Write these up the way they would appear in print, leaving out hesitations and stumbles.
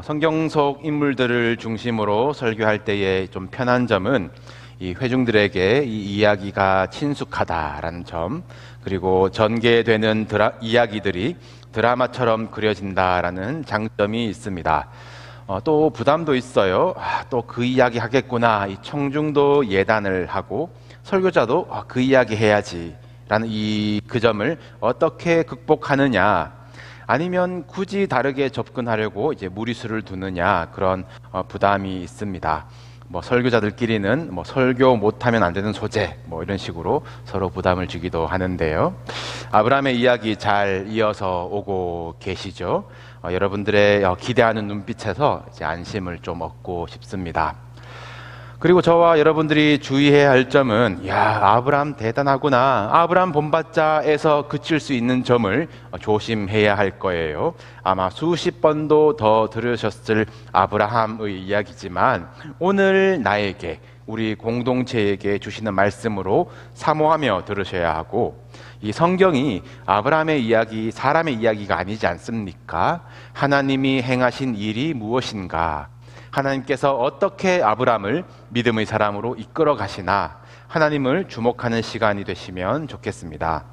성경 속 인물들을 중심으로 설교할 때에 좀 편한 점은 이 회중들에게 이 이야기가 친숙하다라는 점, 그리고 전개되는 이야기들이 드라마처럼 그려진다라는 장점이 있습니다. 또 부담도 있어요. 또 그 이야기 하겠구나. 이 청중도 예단을 하고 설교자도 그 이야기 해야지 라는 그 점을 어떻게 극복하느냐, 아니면 굳이 다르게 접근하려고 이제 무리수를 두느냐, 그런 부담이 있습니다. 설교자들끼리는 설교 못하면 안 되는 소재 이런 식으로 서로 부담을 주기도 하는데요. 아브라함의 이야기 잘 이어서 오고 계시죠? 여러분들의 기대하는 눈빛에서 이제 안심을 좀 얻고 싶습니다. 그리고 저와 여러분들이 주의해야 할 점은, 아브라함 대단하구나, 아브라함 본받자에서 그칠 수 있는 점을 조심해야 할 거예요. 아마 수십 번도 더 들으셨을 아브라함의 이야기지만, 오늘 나에게, 우리 공동체에게 주시는 말씀으로 사모하며 들으셔야 하고, 이 성경이 아브라함의 이야기, 사람의 이야기가 아니지 않습니까? 하나님이 행하신 일이 무엇인가? 하나님께서 어떻게 아브라함을 믿음의 사람으로 이끌어 가시나, 하나님을 주목하는 시간이 되시면 좋겠습니다.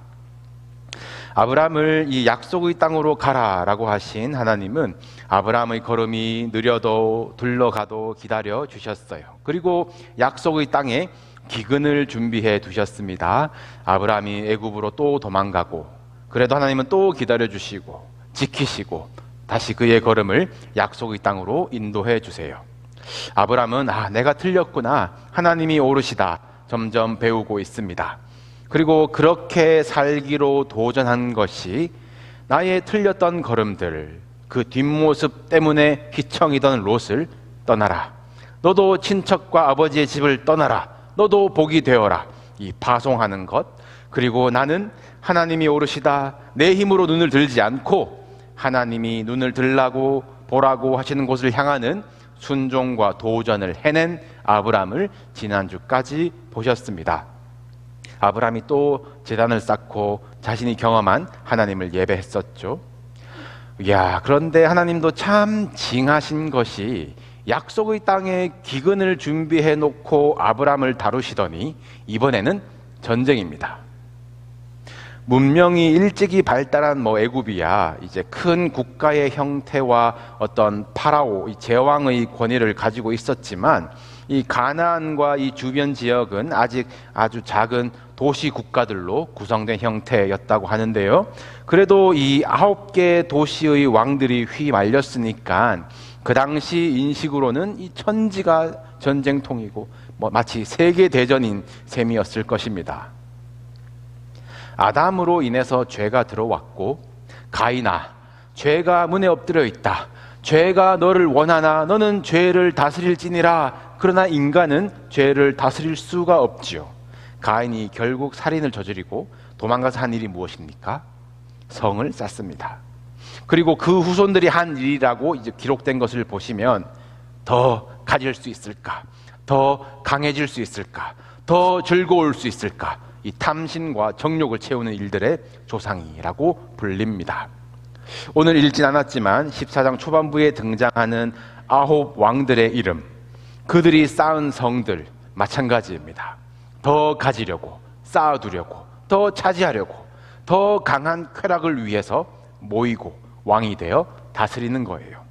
아브라함을 이 약속의 땅으로 가라라고 하신 하나님은 아브라함의 걸음이 느려도 둘러가도 기다려 주셨어요. 그리고 약속의 땅에 기근을 준비해 두셨습니다. 아브라함이 애굽으로 또 도망가고, 그래도 하나님은 또 기다려 주시고 지키시고 다시 그의 걸음을 약속의 땅으로 인도해 주세요. 아브라함은 내가 틀렸구나, 하나님이 오르시다 점점 배우고 있습니다. 그리고 그렇게 살기로 도전한 것이 나의 틀렸던 걸음들, 그 뒷모습 때문에 휘청이던 롯을 떠나라, 너도 친척과 아버지의 집을 떠나라, 너도 복이 되어라, 이 파송하는 것, 그리고 나는 하나님이 오르시다 내 힘으로 눈을 들지 않고 하나님이 눈을 들라고 보라고 하시는 곳을 향하는 순종과 도전을 해낸 아브라함을 지난주까지 보셨습니다. 아브라함이 또 제단을 쌓고 자신이 경험한 하나님을 예배했었죠. 그런데 하나님도 참 징하신 것이, 약속의 땅에 기근을 준비해 놓고 아브라함을 다루시더니 이번에는 전쟁입니다. 문명이 일찍이 발달한 애굽이야 이제 큰 국가의 형태와 어떤 파라오, 이 제왕의 권위를 가지고 있었지만, 이 가나안과 이 주변 지역은 아직 아주 작은 도시 국가들로 구성된 형태였다고 하는데요. 그래도 이 9개 도시의 왕들이 휘말렸으니까 그 당시 인식으로는 이 천지가 전쟁통이고 마치 세계 대전인 셈이었을 것입니다. 아담으로 인해서 죄가 들어왔고, 가인아, 죄가 문에 엎드려 있다, 죄가 너를 원하나 너는 죄를 다스릴지니라. 그러나 인간은 죄를 다스릴 수가 없지요. 가인이 결국 살인을 저지르고 도망가서 한 일이 무엇입니까? 성을 쌓습니다. 그리고 그 후손들이 한 일이라고 이제 기록된 것을 보시면, 더 가질 수 있을까? 더 강해질 수 있을까? 더 즐거울 수 있을까? 이 탐심과 정욕을 채우는 일들의 조상이라고 불립니다. 오늘 읽진 않았지만 14장 초반부에 등장하는 9 왕들의 이름, 그들이 쌓은 성들 마찬가지입니다. 더 가지려고, 쌓아두려고, 더 차지하려고, 더 강한 쾌락을 위해서 모이고 왕이 되어 다스리는 거예요.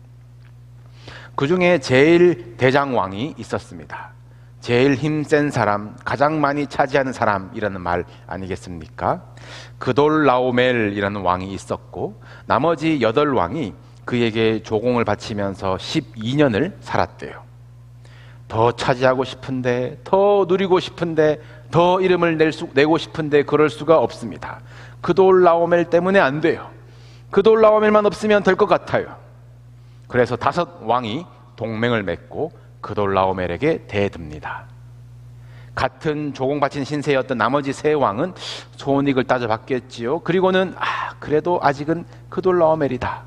그 중에 제일 대장왕이 있었습니다. 제일 힘센 사람, 가장 많이 차지하는 사람이라는 말 아니겠습니까? 그돌라오멜이라는 왕이 있었고, 나머지 8왕이 그에게 조공을 바치면서 12년을 살았대요. 더 차지하고 싶은데, 더 누리고 싶은데, 더 이름을 내고 싶은데 그럴 수가 없습니다. 그돌라오멜 때문에 안 돼요. 그돌라오멜만 없으면 될 것 같아요. 그래서 5 왕이 동맹을 맺고 그돌라오멜에게 대듭니다. 같은 조공바친 신세였던 나머지 3 왕은 손익을 따져봤겠지요. 그리고는 그래도 아직은 그돌라오멜이다,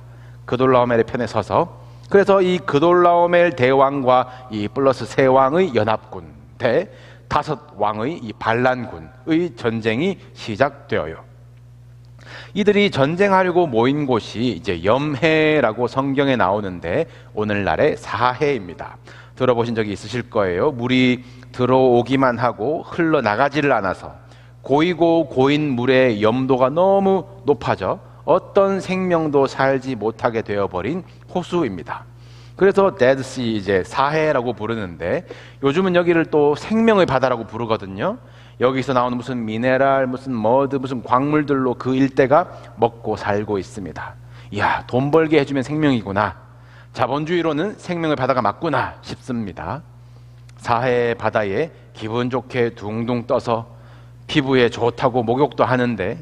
그돌라오멜의 편에 서서, 그래서 이 그돌라오멜 대왕과 이 플러스 3 왕의 연합군 대 5 왕의 이 반란군의 전쟁이 시작되어요. 이들이 전쟁하려고 모인 곳이 이제 염해라고 성경에 나오는데 오늘날의 사해입니다. 들어보신 적이 있으실 거예요. 물이 들어오기만 하고 흘러나가지를 않아서 고이고 고인 물의 염도가 너무 높아져 어떤 생명도 살지 못하게 되어버린 호수입니다. 그래서 데드시, 이제 사해라고 부르는데 요즘은 여기를 또 생명의 바다라고 부르거든요. 여기서 나오는 무슨 미네랄, 무슨 머드, 무슨 광물들로 그 일대가 먹고 살고 있습니다. 이야, 돈 벌게 해주면 생명이구나, 자본주의로는 생명의 바다가 맞구나 싶습니다. 사해 바다에 기분 좋게 둥둥 떠서 피부에 좋다고 목욕도 하는데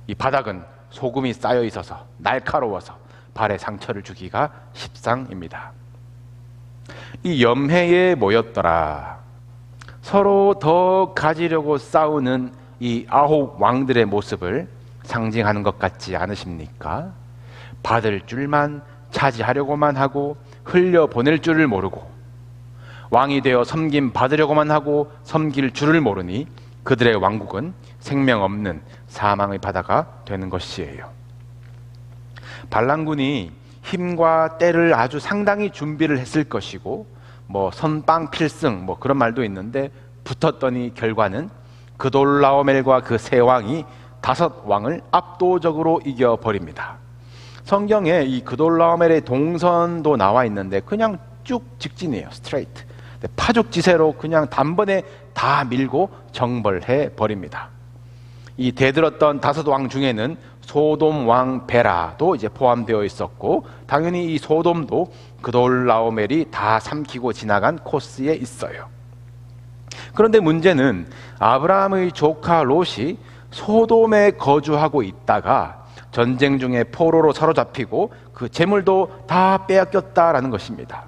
이 바닥은 소금이 쌓여 있어서 날카로워서 발에 상처를 주기가 십상입니다. 이 염해에 모였더라. 서로 더 가지려고 싸우는 이 9 왕들의 모습을 상징하는 것 같지 않으십니까? 받을 줄만 차지하려고만 하고 흘려보낼 줄을 모르고, 왕이 되어 섬김 받으려고만 하고 섬길 줄을 모르니 그들의 왕국은 생명 없는 사망의 바다가 되는 것이에요. 반란군이 힘과 때를 아주 상당히 준비를 했을 것이고, 뭐 선빵 필승 뭐 그런 말도 있는데, 붙었더니 결과는 그돌라오멜과 그 세 왕이 5 왕을 압도적으로 이겨버립니다. 성경에 이 그돌라오멜의 동선도 나와 있는데 그냥 쭉 직진이에요. 스트레이트. 파죽지세로 그냥 단번에 다 밀고 정벌해 버립니다. 이 대들었던 5 왕 중에는 소돔 왕 베라도 이제 포함되어 있었고, 당연히 이 소돔도 그돌라오멜이 다 삼키고 지나간 코스에 있어요. 그런데 문제는 아브라함의 조카 롯이 소돔에 거주하고 있다가 전쟁 중에 포로로 사로잡히고 그 재물도 다 빼앗겼다라는 것입니다.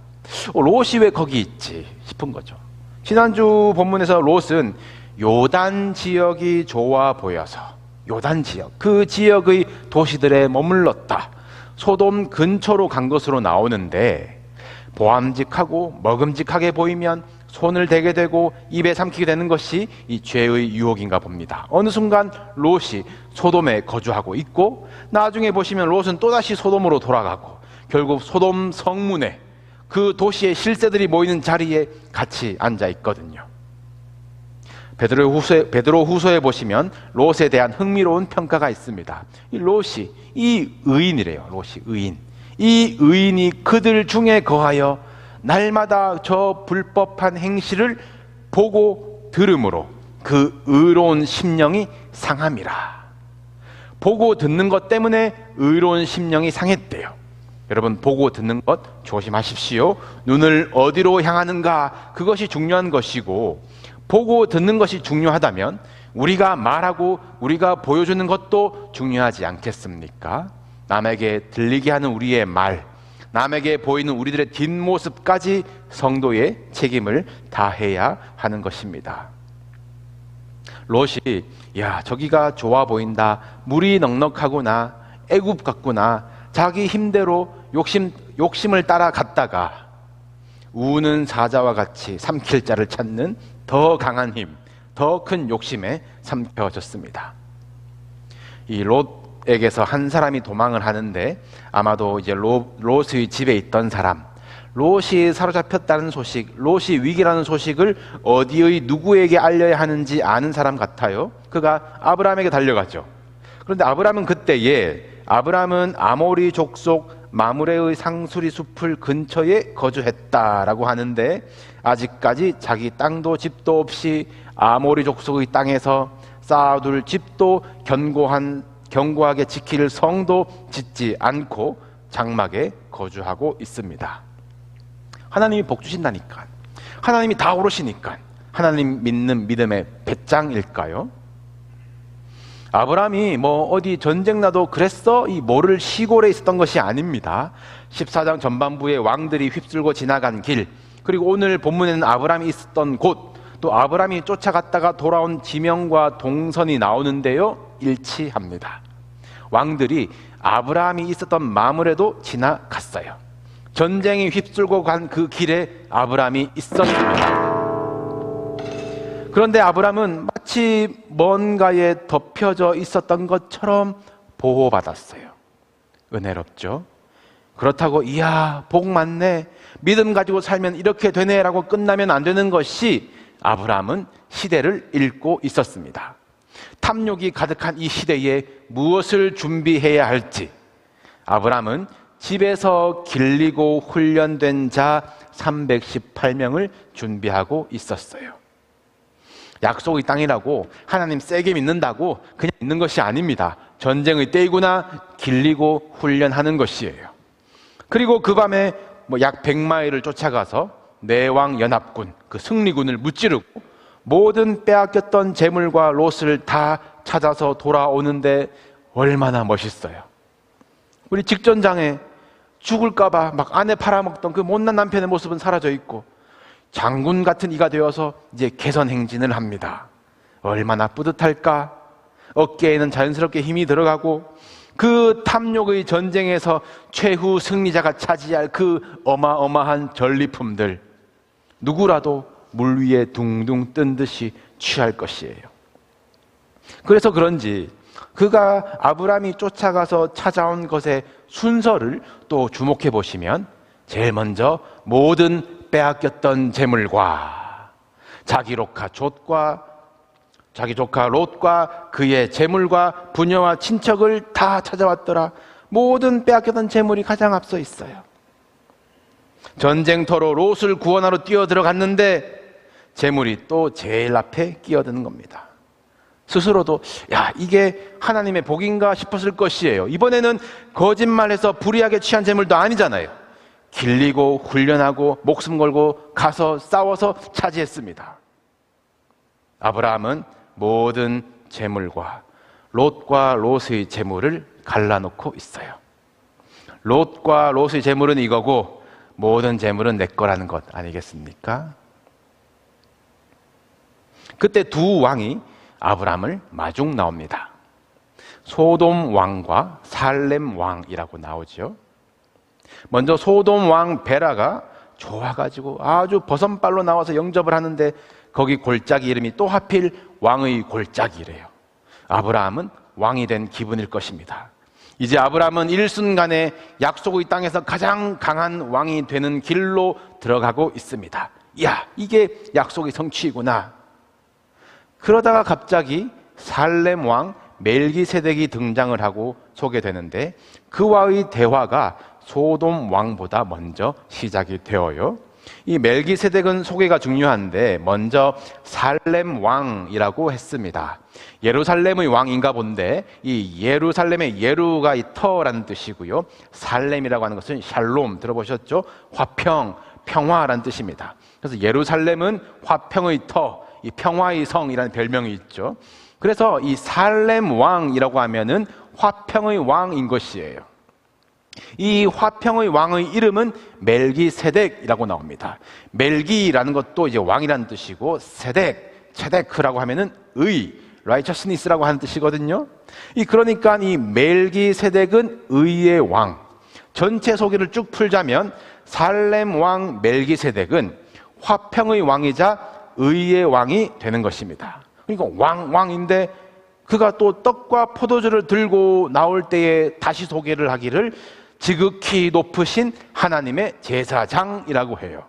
롯이 왜 거기 있지 싶은 거죠. 지난주 본문에서 롯은 요단 지역이 좋아 보여서 요단 지역, 그 지역의 도시들에 머물렀다, 소돔 근처로 간 것으로 나오는데, 보암직하고 먹음직하게 보이면 손을 대게 되고 입에 삼키게 되는 것이 이 죄의 유혹인가 봅니다. 어느 순간 롯이 소돔에 거주하고 있고, 나중에 보시면 롯은 또다시 소돔으로 돌아가고 결국 소돔 성문에, 그 도시의 실세들이 모이는 자리에 같이 앉아 있거든요. 베드로 후서에 보시면 롯에 대한 흥미로운 평가가 있습니다. 이 롯이, 이 의인이래요. 롯이 의인. 이 의인이 그들 중에 거하여 날마다 저 불법한 행실을 보고 들음으로 그 의로운 심령이 상함이라. 보고 듣는 것 때문에 의로운 심령이 상했대요. 여러분, 보고 듣는 것 조심하십시오. 눈을 어디로 향하는가, 그것이 중요한 것이고, 보고 듣는 것이 중요하다면 우리가 말하고 우리가 보여주는 것도 중요하지 않겠습니까? 남에게 들리게 하는 우리의 말, 남에게 보이는 우리들의 뒷모습까지 성도의 책임을 다해야 하는 것입니다. 롯이, 야, 저기가 좋아 보인다, 물이 넉넉하구나, 애굽 같구나, 자기 힘대로 욕심을 따라갔다가 우는 사자와 같이 삼킬 자를 찾는 더 강한 힘, 더 큰 욕심에 삼켜졌습니다. 이 롯에게서 한 사람이 도망을 하는데, 아마도 이제 롯의 집에 있던 사람, 롯이 사로잡혔다는 소식, 롯이 위기라는 소식을 어디의 누구에게 알려야 하는지 아는 사람 같아요. 그가 아브라함에게 달려가죠. 그런데 아브라함은 그때에, 아브라함은 아모리 족속 마므레의 상수리 숲을 근처에 거주했다라고 하는데, 아직까지 자기 땅도 집도 없이 아모리 족속의 땅에서 쌓아둘 집도 견고하게 지킬 성도 짓지 않고 장막에 거주하고 있습니다. 하나님이 복 주신다니까, 하나님이 다 오르시니까 하나님 믿는 믿음의 배짱일까요? 아브라함이 뭐 어디 전쟁 나도 그랬어? 이 모를 시골에 있었던 것이 아닙니다. 14장 전반부에 왕들이 휩쓸고 지나간 길, 그리고 오늘 본문에는 아브라함이 있었던 곳, 또 아브라함이 쫓아갔다가 돌아온 지명과 동선이 나오는데요, 일치합니다. 왕들이 아브라함이 있었던 마므레도 지나갔어요. 전쟁이 휩쓸고 간 그 길에 아브라함이 있었습니다. 그런데 아브라함은 마치 뭔가에 덮여져 있었던 것처럼 보호받았어요. 은혜롭죠? 그렇다고 이야 복 많네, 믿음 가지고 살면 이렇게 되네 라고 끝나면 안 되는 것이, 아브라함은 시대를 읽고 있었습니다. 탐욕이 가득한 이 시대에 무엇을 준비해야 할지 아브라함은 집에서 길리고 훈련된 자 318명을 준비하고 있었어요. 약속의 땅이라고 하나님 세게 믿는다고 그냥 있는 것이 아닙니다. 전쟁의 때이구나 길리고 훈련하는 것이에요. 그리고 그 밤에 약 100마일을 쫓아가서 내왕 연합군, 그 승리군을 무찌르고 모든 빼앗겼던 재물과 롯을 다 찾아서 돌아오는데 얼마나 멋있어요. 우리 직전장에 죽을까봐 막 아내 팔아먹던 그 못난 남편의 모습은 사라져 있고 장군 같은 이가 되어서 이제 개선 행진을 합니다. 얼마나 뿌듯할까? 어깨에는 자연스럽게 힘이 들어가고 그 탐욕의 전쟁에서 최후 승리자가 차지할 그 어마어마한 전리품들, 누구라도 물 위에 둥둥 뜬 듯이 취할 것이에요. 그래서 그런지 그가 아브라함이 쫓아가서 찾아온 것의 순서를 또 주목해 보시면 제일 먼저 모든 빼앗겼던 재물과 자기 조카 롯과 그의 재물과 부녀와 친척을 다 찾아왔더라. 모든 빼앗겼던 재물이 가장 앞서 있어요. 전쟁터로 롯을 구원하러 뛰어들어갔는데 재물이 또 제일 앞에 끼어드는 겁니다. 스스로도 야 이게 하나님의 복인가 싶었을 것이에요. 이번에는 거짓말해서 불의하게 취한 재물도 아니잖아요. 길리고 훈련하고 목숨 걸고 가서 싸워서 차지했습니다. 아브라함은 모든 재물과 롯과 롯의 재물을 갈라놓고 있어요. 롯과 롯의 재물은 이거고 모든 재물은 내 거라는 것 아니겠습니까? 그때 두 왕이 아브라함을 마중 나옵니다. 소돔 왕과 살렘 왕이라고 나오죠. 먼저 소돔 왕 베라가 좋아가지고 아주 버선발로 나와서 영접을 하는데 거기 골짜기 이름이 또 하필 왕의 골짜기래요. 아브라함은 왕이 된 기분일 것입니다. 이제 아브라함은 일순간에 약속의 땅에서 가장 강한 왕이 되는 길로 들어가고 있습니다. 이야, 이게 약속의 성취이구나. 그러다가 갑자기 살렘 왕 멜기세덱이 등장을 하고 소개되는데 그와의 대화가 소돔 왕보다 먼저 시작이 되어요. 이 멜기세덱은 소개가 중요한데 먼저 살렘 왕이라고 했습니다. 예루살렘의 왕인가 본데 이 예루살렘의 예루가 이 터라는 뜻이고요. 살렘이라고 하는 것은 샬롬 들어보셨죠? 화평, 평화라는 뜻입니다. 그래서 예루살렘은 화평의 터, 이 평화의 성이라는 별명이 있죠. 그래서 이 살렘 왕이라고 하면은 화평의 왕인 것이에요. 이 화평의 왕의 이름은 멜기세덱이라고 나옵니다. 멜기라는 것도 이제 왕이라는 뜻이고 체데크라고 하면은 의, righteousness라고 하는 뜻이거든요. 그러니까 이 멜기세덱은 의의 왕. 전체 소개를 쭉 풀자면 살렘 왕 멜기세덱은 화평의 왕이자 의의 왕이 되는 것입니다. 그러니까 왕인데 그가 또 떡과 포도주를 들고 나올 때에 다시 소개를 하기를 지극히 높으신 하나님의 제사장이라고 해요.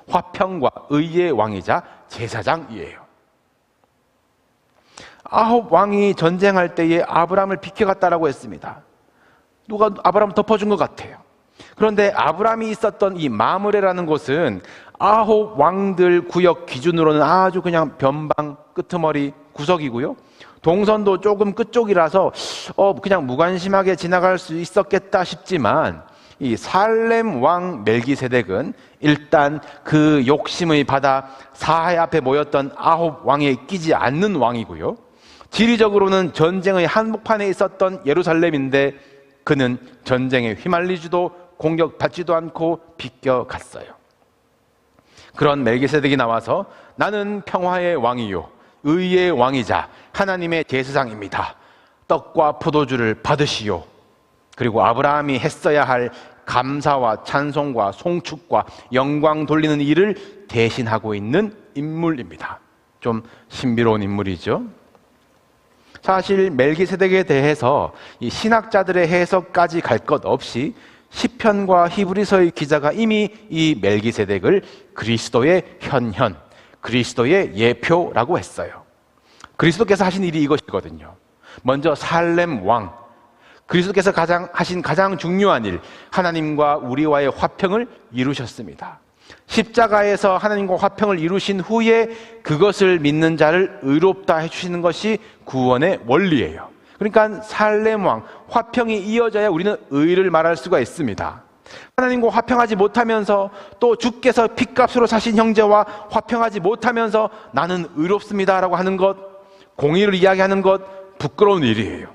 화평과 의의 왕이자 제사장이에요. 9 왕이 전쟁할 때에 아브라함을 비켜갔다라고 했습니다. 누가 아브라함을 덮어준 것 같아요. 그런데 아브라함이 있었던 이 마므레라는 곳은 9 왕들 구역 기준으로는 아주 그냥 변방 끄트머리 구석이고요. 동선도 조금 끝쪽이라서 그냥 무관심하게 지나갈 수 있었겠다 싶지만 이 살렘 왕 멜기세덱은 일단 그 욕심의 바다 사해 앞에 모였던 9 왕에 끼지 않는 왕이고요. 지리적으로는 전쟁의 한복판에 있었던 예루살렘인데 그는 전쟁에 휘말리지도 공격받지도 않고 비껴갔어요. 그런 멜기세덱이 나와서 나는 평화의 왕이요 의의 왕이자 하나님의 제사장입니다. 떡과 포도주를 받으시오. 그리고 아브라함이 했어야 할 감사와 찬송과 송축과 영광 돌리는 일을 대신하고 있는 인물입니다. 좀 신비로운 인물이죠. 사실 멜기세덱에 대해서 이 신학자들의 해석까지 갈 것 없이 시편과 히브리서의 기자가 이미 이 멜기세덱을 그리스도의 현현, 그리스도의 예표라고 했어요. 그리스도께서 하신 일이 이것이거든요. 먼저 살렘 왕, 그리스도께서 하신 가장 중요한 일, 하나님과 우리와의 화평을 이루셨습니다. 십자가에서 하나님과 화평을 이루신 후에 그것을 믿는 자를 의롭다 해주시는 것이 구원의 원리예요. 그러니까 살렘 왕, 화평이 이어져야 우리는 의를 말할 수가 있습니다. 하나님과 화평하지 못하면서 또 주께서 핏값으로 사신 형제와 화평하지 못하면서 나는 의롭습니다 라고 하는 것, 공의를 이야기하는 것, 부끄러운 일이에요.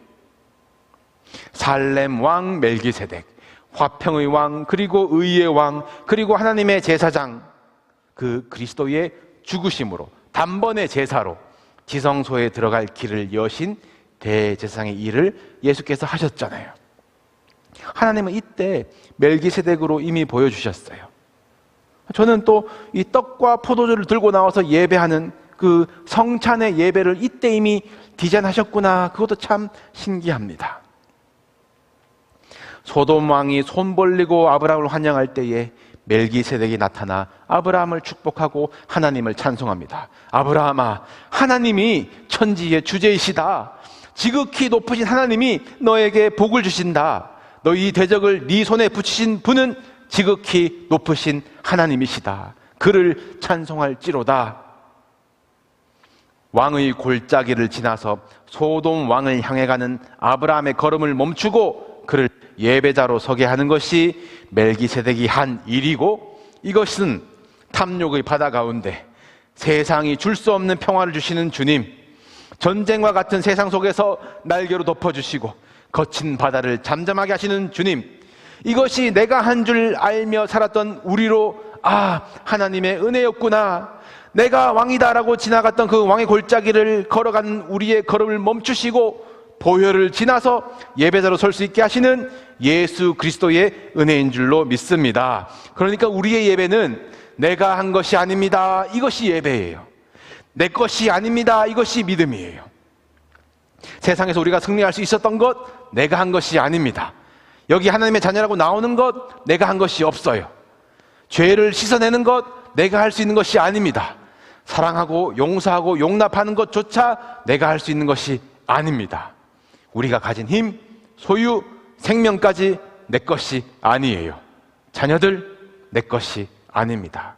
살렘 왕 멜기세덱, 화평의 왕, 그리고 의의 왕, 그리고 하나님의 제사장, 그 그리스도의 죽으심으로 단번의 제사로 지성소에 들어갈 길을 여신 대제사장의 일을 예수께서 하셨잖아요. 하나님은 이때 멜기세덱으로 이미 보여주셨어요. 저는 또 이 떡과 포도주를 들고 나와서 예배하는 그 성찬의 예배를 이때 이미 디자인하셨구나. 그것도 참 신기합니다. 소돔 왕이 손 벌리고 아브라함을 환영할 때에 멜기세덱이 나타나 아브라함을 축복하고 하나님을 찬송합니다. 아브라함아, 하나님이 천지의 주제이시다. 지극히 높으신 하나님이 너에게 복을 주신다. 너희 대적을 네 손에 붙이신 분은 지극히 높으신 하나님이시다. 그를 찬송할지로다. 왕의 골짜기를 지나서 소돔 왕을 향해 가는 아브라함의 걸음을 멈추고 그를 예배자로 서게 하는 것이 멜기세덱이 한 일이고, 이것은 탐욕의 바다 가운데 세상이 줄 수 없는 평화를 주시는 주님, 전쟁과 같은 세상 속에서 날개로 덮어주시고 거친 바다를 잠잠하게 하시는 주님, 이것이 내가 한 줄 알며 살았던 우리로 하나님의 은혜였구나. 내가 왕이다라고 지나갔던 그 왕의 골짜기를 걸어가는 우리의 걸음을 멈추시고 보혈을 지나서 예배자로 설 수 있게 하시는 예수 그리스도의 은혜인 줄로 믿습니다. 그러니까 우리의 예배는 내가 한 것이 아닙니다. 이것이 예배예요. 내 것이 아닙니다. 이것이 믿음이에요. 세상에서 우리가 승리할 수 있었던 것, 내가 한 것이 아닙니다. 여기 하나님의 자녀라고 나오는 것, 내가 한 것이 없어요. 죄를 씻어내는 것, 내가 할 수 있는 것이 아닙니다. 사랑하고 용서하고 용납하는 것조차 내가 할 수 있는 것이 아닙니다. 우리가 가진 힘, 소유, 생명까지 내 것이 아니에요. 자녀들, 내 것이 아닙니다.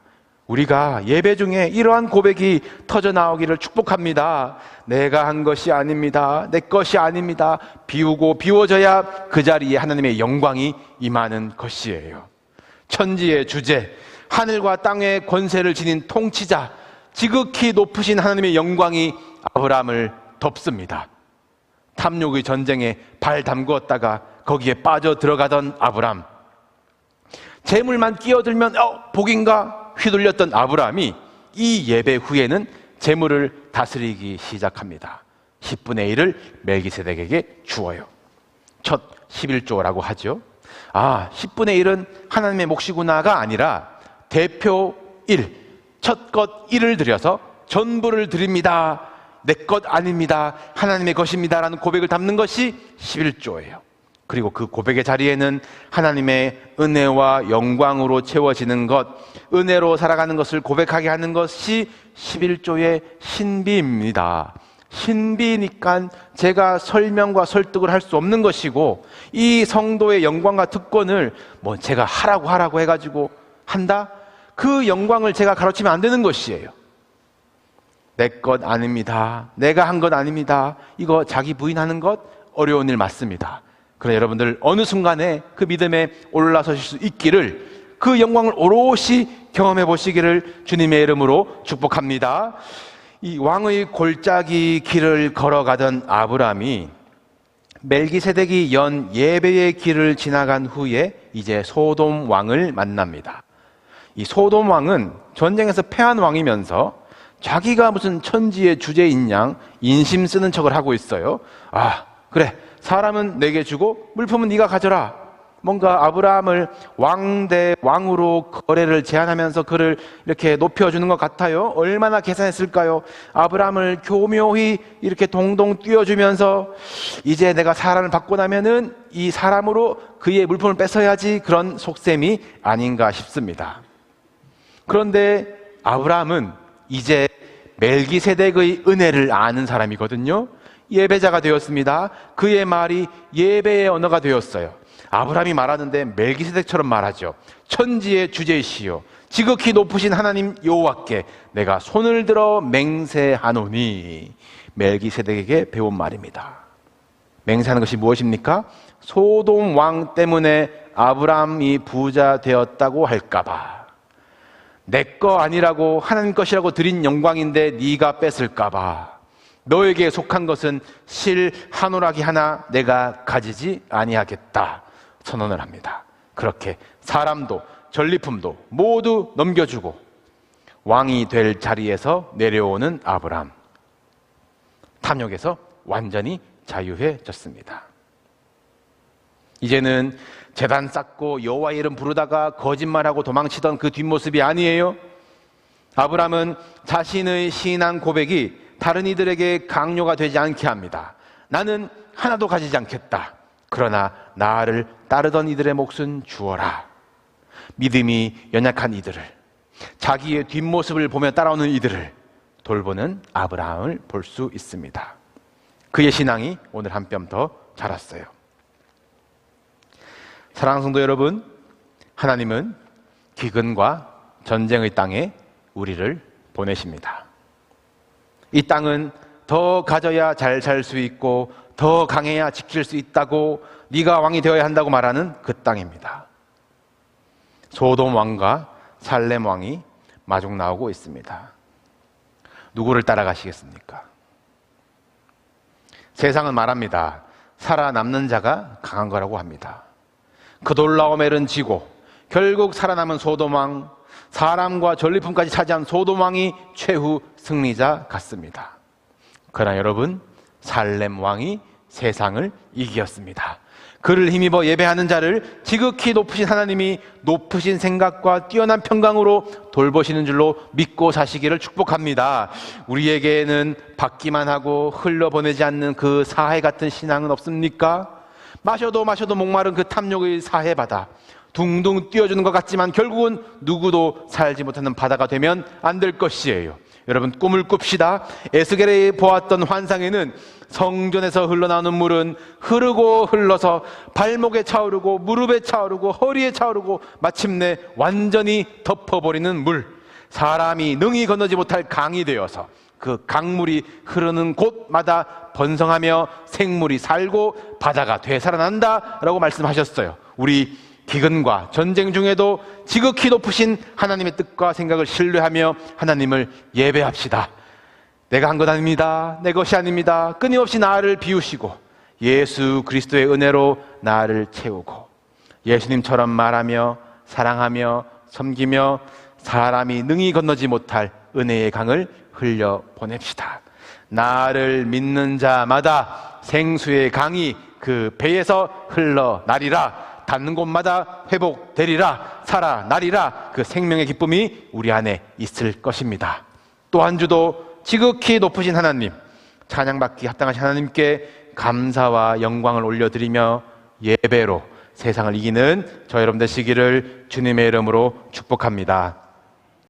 우리가 예배 중에 이러한 고백이 터져 나오기를 축복합니다. 내가 한 것이 아닙니다. 내 것이 아닙니다. 비우고 비워져야 그 자리에 하나님의 영광이 임하는 것이에요. 천지의 주제, 하늘과 땅의 권세를 지닌 통치자, 지극히 높으신 하나님의 영광이 아브라함을 덮습니다. 탐욕의 전쟁에 발 담그었다가 거기에 빠져 들어가던 아브라함, 재물만 끼어들면 복인가 휘둘렸던 아브라함이 이 예배 후에는 재물을 다스리기 시작합니다. 10분의 1을 멜기세덱에게 주어요. 첫 11조라고 하죠. 10분의 1은 하나님의 몫이구나가 아니라 대표 1, 첫 것 1을 들여서 전부를 드립니다. 내 것 아닙니다. 하나님의 것입니다. 라는 고백을 담는 것이 11조예요. 그리고 그 고백의 자리에는 하나님의 은혜와 영광으로 채워지는 것, 은혜로 살아가는 것을 고백하게 하는 것이 11조의 신비입니다. 신비니까 제가 설명과 설득을 할 수 없는 것이고, 이 성도의 영광과 특권을 제가 하라고 해가지고 한다? 그 영광을 제가 가로치면 안 되는 것이에요. 내 것 아닙니다. 내가 한 것 아닙니다. 이거 자기 부인하는 것 어려운 일 맞습니다. 그러나 여러분들 어느 순간에 그 믿음에 올라서실 수 있기를, 그 영광을 오롯이 경험해 보시기를 주님의 이름으로 축복합니다. 이 왕의 골짜기 길을 걸어가던 아브라함이 멜기세덱이 연 예배의 길을 지나간 후에 이제 소돔 왕을 만납니다. 이 소돔 왕은 전쟁에서 패한 왕이면서 자기가 무슨 천지의 주제인 양 인심 쓰는 척을 하고 있어요. 그래, 사람은 내게 주고 물품은 네가 가져라. 뭔가 아브라함을 왕 대 왕으로 거래를 제안하면서 그를 이렇게 높여주는 것 같아요. 얼마나 계산했을까요? 아브라함을 교묘히 이렇게 동동 띄워주면서 이제 내가 사람을 받고 나면은 이 사람으로 그의 물품을 뺏어야지, 그런 속셈이 아닌가 싶습니다. 그런데 아브라함은 이제 멜기세덱의 은혜를 아는 사람이거든요. 예배자가 되었습니다. 그의 말이 예배의 언어가 되었어요. 아브라함이 말하는데 멜기세덱처럼 말하죠. 천지의 주제시요 지극히 높으신 하나님 여호와께 내가 손을 들어 맹세하노니. 멜기세덱에게 배운 말입니다. 맹세하는 것이 무엇입니까? 소돔 왕 때문에 아브라함이 부자 되었다고 할까봐, 내 거 아니라고 하나님 것이라고 드린 영광인데 네가 뺏을까봐, 너에게 속한 것은 실 한 오라기 하나 내가 가지지 아니하겠다 선언을 합니다. 그렇게 사람도 전리품도 모두 넘겨주고 왕이 될 자리에서 내려오는 아브라함, 탐욕에서 완전히 자유해졌습니다. 이제는 제단 쌓고 여호와의 이름 부르다가 거짓말하고 도망치던 그 뒷모습이 아니에요. 아브라함은 자신의 신앙 고백이 다른 이들에게 강요가 되지 않게 합니다. 나는 하나도 가지지 않겠다. 그러나 나를 따르던 이들의 몫은 주어라. 믿음이 연약한 이들을, 자기의 뒷모습을 보며 따라오는 이들을 돌보는 아브라함을 볼 수 있습니다. 그의 신앙이 오늘 한 뼘 더 자랐어요. 사랑하는 성도 여러분, 하나님은 기근과 전쟁의 땅에 우리를 보내십니다. 이 땅은 더 가져야 잘 살 수 있고 더 강해야 지킬 수 있다고, 네가 왕이 되어야 한다고 말하는 그 땅입니다. 소돔 왕과 살렘 왕이 마중 나오고 있습니다. 누구를 따라가시겠습니까? 세상은 말합니다. 살아남는 자가 강한 거라고 합니다. 그돌라오멜은 지고 결국 살아남은 소돔 왕, 사람과 전리품까지 차지한 소돔 왕이 최후 승리자 같습니다. 그러나 여러분, 살렘 왕이 세상을 이기었습니다. 그를 힘입어 예배하는 자를 지극히 높으신 하나님이 높으신 생각과 뛰어난 평강으로 돌보시는 줄로 믿고 사시기를 축복합니다. 우리에게는 받기만 하고 흘려보내지 않는 그 사해 같은 신앙은 없습니까? 마셔도 목마른 그 탐욕의 사해바다, 둥둥 뛰어주는 것 같지만 결국은 누구도 살지 못하는 바다가 되면 안 될 것이에요. 여러분, 꿈을 꿉시다. 에스겔이 보았던 환상에는 성전에서 흘러나오는 물은 흐르고 흘러서 발목에 차오르고 무릎에 차오르고 허리에 차오르고 마침내 완전히 덮어버리는 물, 사람이 능히 건너지 못할 강이 되어서 그 강물이 흐르는 곳마다 번성하며 생물이 살고 바다가 되살아난다 라고 말씀하셨어요. 우리 기근과 전쟁 중에도 지극히 높으신 하나님의 뜻과 생각을 신뢰하며 하나님을 예배합시다. 내가 한 것 아닙니다. 내 것이 아닙니다. 끊임없이 나를 비우시고 예수 그리스도의 은혜로 나를 채우고 예수님처럼 말하며 사랑하며 섬기며 사람이 능히 건너지 못할 은혜의 강을 흘려 보냅시다. 나를 믿는 자마다 생수의 강이 그 배에서 흘러나리라. 닿는 곳마다 회복되리라. 살아나리라. 그 생명의 기쁨이 우리 안에 있을 것입니다. 또 한 주도 지극히 높으신 하나님, 찬양받기 합당하신 하나님께 감사와 영광을 올려드리며 예배로 세상을 이기는 저 여러분 되시기를 주님의 이름으로 축복합니다.